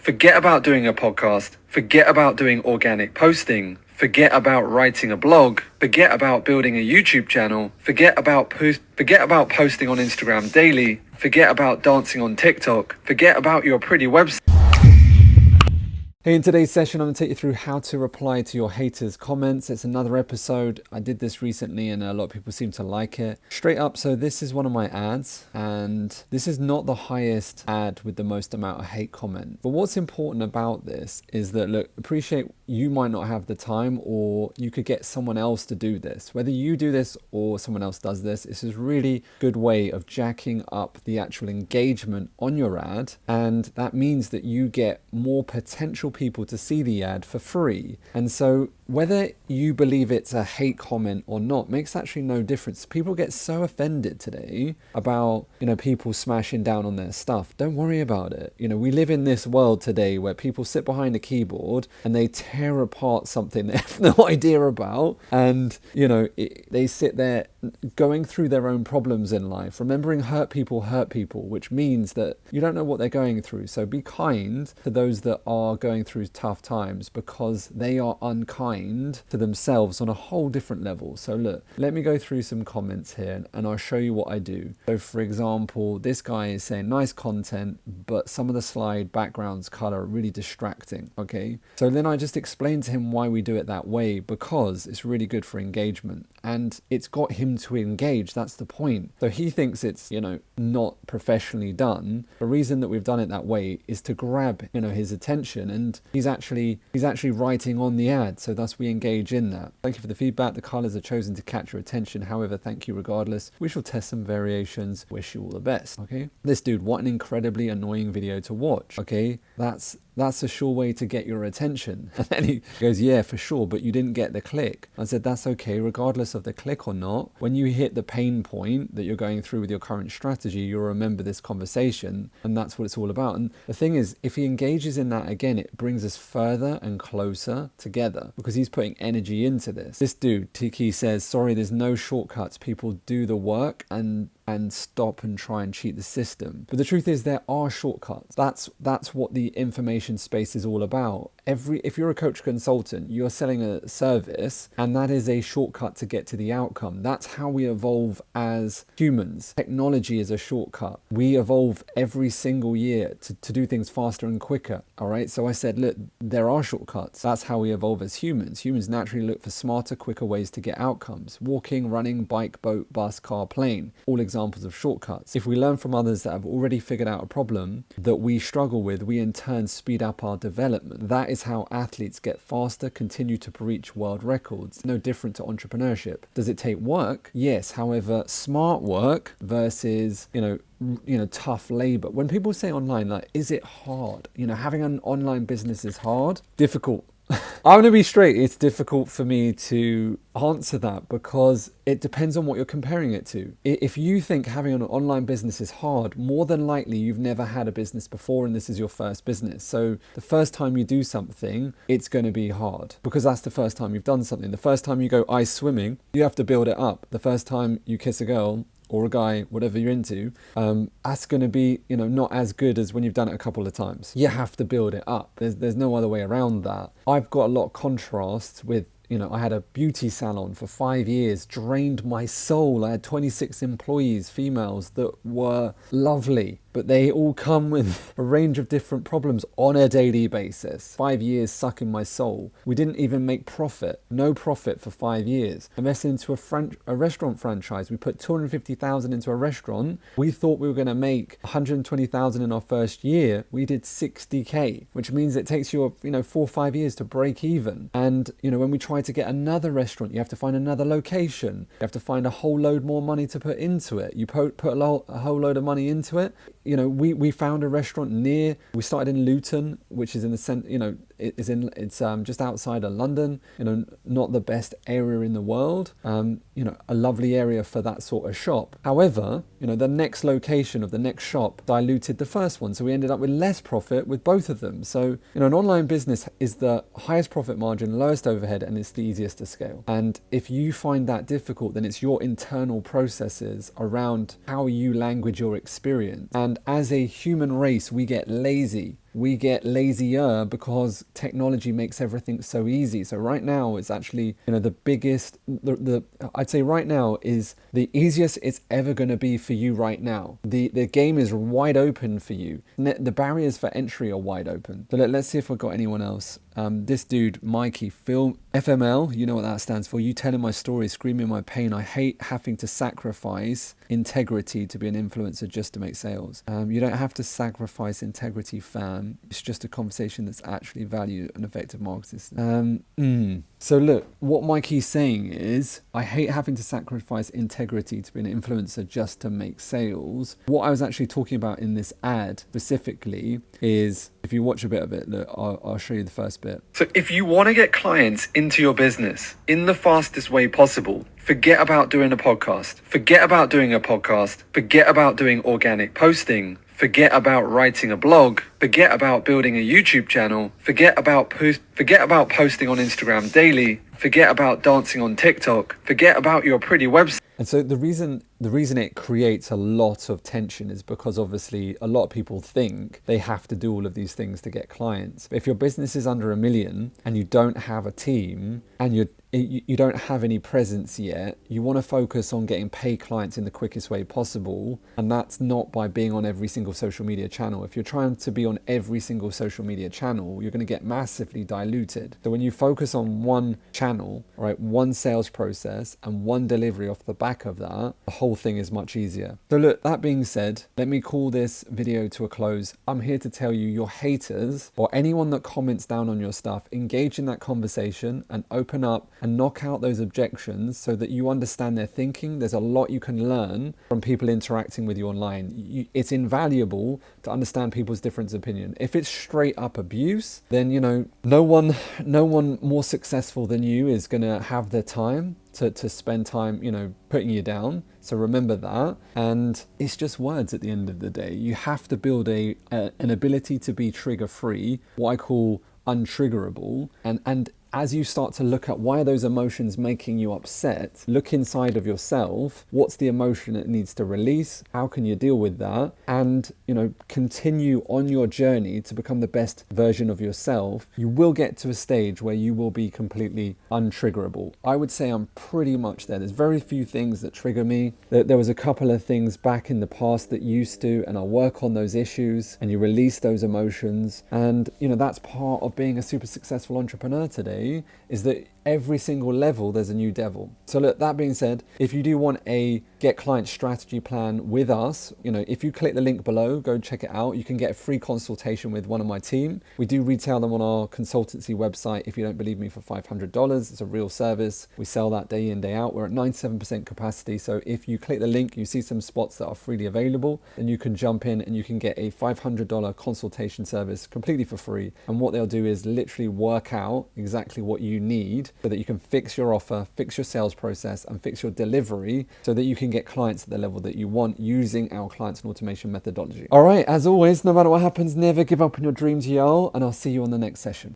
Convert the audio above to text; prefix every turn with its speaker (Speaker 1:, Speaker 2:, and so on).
Speaker 1: Forget about doing a podcast. Forget about doing organic posting. Forget about writing a blog. Forget about building a YouTube channel. Forget about posting on Instagram daily. Forget about dancing on TikTok. Forget about your pretty website. Hey, in today's session, I'm going to take you through how to reply to your haters' comments. It's another episode. I did this recently and a lot of people seem to like it. Straight up, so this is one of my ads and this is not the highest ad with the most amount of hate comment. But what's important about this is that, look, appreciate you might not have the time or you could get someone else to do this. Whether you do this or someone else does this, this is a really good way of jacking up the actual engagement on your ad. And that means that you get more potential people to see the ad for free. And so whether you believe it's a hate comment or not makes actually no difference. People get so offended today about, people smashing down on their stuff. Don't worry about it. We live in this world today where people sit behind a keyboard and they tear apart something they have no idea about. And, they sit there going through their own problems in life, remembering hurt people, which means that you don't know what they're going through. So be kind to those that are going through tough times because they are unkind to themselves on a whole different level. So look, let me go through some comments here and I'll show you what I do. So for example, this guy is saying nice content, but some of the slide backgrounds color are really distracting. Okay. So then I just explained to him why we do it that way, because it's really good for engagement and it's got him to engage. That's the point. So he thinks it's, not professionally done. The reason that we've done it that way is to grab, his attention, and he's actually writing on the ad. So thus we engage in that. Thank you for the feedback. The colors are chosen to catch your attention. However, thank you regardless. We shall test some variations. Wish you all the best. Okay. This dude, what an incredibly annoying video to watch. Okay. That's a sure way to get your attention. And then he goes, yeah, for sure, but you didn't get the click. I said, that's okay, regardless of the click or not. When you hit the pain point that you're going through with your current strategy, you'll remember this conversation, and that's what it's all about. And the thing is, if he engages in that again, it brings us further and closer together because he's putting energy into this. This dude, Tiki, says, sorry, there's no shortcuts. People do the work and stop and try and cheat the system. But the truth is there are shortcuts. That's what the information space is all about. If you're a coach consultant, you're selling a service and that is a shortcut to get to the outcome. That's how we evolve as humans. Technology is a shortcut. We evolve every single year to do things faster and quicker. All right. So I said, look, there are shortcuts. That's how we evolve as humans. Humans naturally look for smarter, quicker ways to get outcomes. Walking, running, bike, boat, bus, car, plane. All examples of shortcuts. If we learn from others that have already figured out a problem that we struggle with, we in turn speed up our development. That is how athletes get faster, continue to reach world records. No different to entrepreneurship. Does it take work? Yes. However, smart work versus, tough labor. When people say online, like, is it hard? Having an online business is hard, difficult. I'm going to be straight. It's difficult for me to answer that because it depends on what you're comparing it to. If you think having an online business is hard, more than likely you've never had a business before and this is your first business. So the first time you do something, it's going to be hard because that's the first time you've done something. The first time you go ice swimming, you have to build it up. The first time you kiss a girl or a guy, whatever you're into, that's going to be, not as good as when you've done it a couple of times. You have to build it up. There's no other way around that. I've got a lot of contrast with, I had a beauty salon for 5 years, drained my soul. I had 26 employees, females, that were lovely, but they all come with a range of different problems on a daily basis. 5 years sucking my soul. We didn't even make profit. No profit for 5 years. Invested into a restaurant franchise. We put 250,000 into a restaurant. We thought we were going to make 120,000 in our first year. We did 60K, which means it takes you, 4 or 5 years to break even. And, when we try to get another restaurant, you have to find another location. You have to find a whole load more money to put into it. You put a whole load of money into it. We found a restaurant we started in Luton, which is in the centre, it's just outside of London, not the best area in the world, a lovely area for that sort of shop. However, the next location of the next shop diluted the first one. So we ended up with less profit with both of them. So, an online business is the highest profit margin, lowest overhead, and it's the easiest to scale. And if you find that difficult, then it's your internal processes around how you language your experience. And as a human race, we get lazy.
Speaker 2: we get lazier because technology makes everything so easy. So right now it's actually, the biggest, I'd say right now is the easiest it's ever going to be for you right now. The game is wide open for you. The barriers for entry are wide open. So let's see if we've got anyone else. This dude, Mikey, FML, you know what that stands for. You telling my story, screaming my pain. I hate having to sacrifice integrity to be an influencer just to make sales. You don't have to sacrifice integrity, fam. It's just a conversation that's actually value and effective marketing. So look, what Mikey's saying is, I hate having to sacrifice integrity to be an influencer just to make sales. What I was actually talking about in this ad specifically is, if you watch a bit of it, look, I'll show you the first bit.
Speaker 1: So if you want to get clients into your business in the fastest way possible, forget about doing a podcast. Forget about doing a podcast. Forget about doing organic posting. Forget about writing a blog. Forget about building a YouTube channel. Forget about posting on Instagram daily. Forget about dancing on TikTok. Forget about your pretty website.
Speaker 2: And so the reason it creates a lot of tension is because obviously a lot of people think they have to do all of these things to get clients. But if your business is under $1 million and you don't have a team and you don't have any presence yet, you want to focus on getting paid clients in the quickest way possible. And that's not by being on every single social media channel. If you're trying to be on every single social media channel, you're going to get massively diluted. So when you focus on one channel, right, one sales process and one delivery off the back of that, the whole thing is much easier. So look, that being said, let me call this video to a close. I'm here to tell you, your haters or anyone that comments down on your stuff, engage in that conversation and open up and knock out those objections so that you understand their thinking. There's a lot you can learn from people interacting with you online. It's invaluable to understand people's different opinion. If it's straight up abuse, then no one more successful than you is going to have the time to spend time, putting you down. So remember that. And it's just words at the end of the day. You have to build an ability to be trigger free, what I call untriggerable. And as you start to look at why are those emotions making you upset, look inside of yourself. What's the emotion that needs to release? How can you deal with that? And, continue on your journey to become the best version of yourself. You will get to a stage where you will be completely untriggerable. I would say I'm pretty much there. There's very few things that trigger me. There was a couple of things back in the past that used to, and I'll work on those issues and you release those emotions. And, that's part of being a super successful entrepreneur today, is that every single level there's a new devil. So look, that being said, if you do want a get client strategy plan with us, if you click the link below, go check it out. You can get a free consultation with one of my team. We do retail them on our consultancy website. If you don't believe me, for $500, it's a real service. We sell that day in, day out. We're at 97% capacity. So if you click the link, you see some spots that are freely available, then you can jump in and you can get a $500 consultation service completely for free. And what they'll do is literally work out exactly what you need so that you can fix your offer, fix your sales process, and fix your delivery so that you can get clients at the level that you want using our clients and automation methodology. All right, as always, no matter what happens, never give up on your dreams, y'all, and I'll see you on the next session.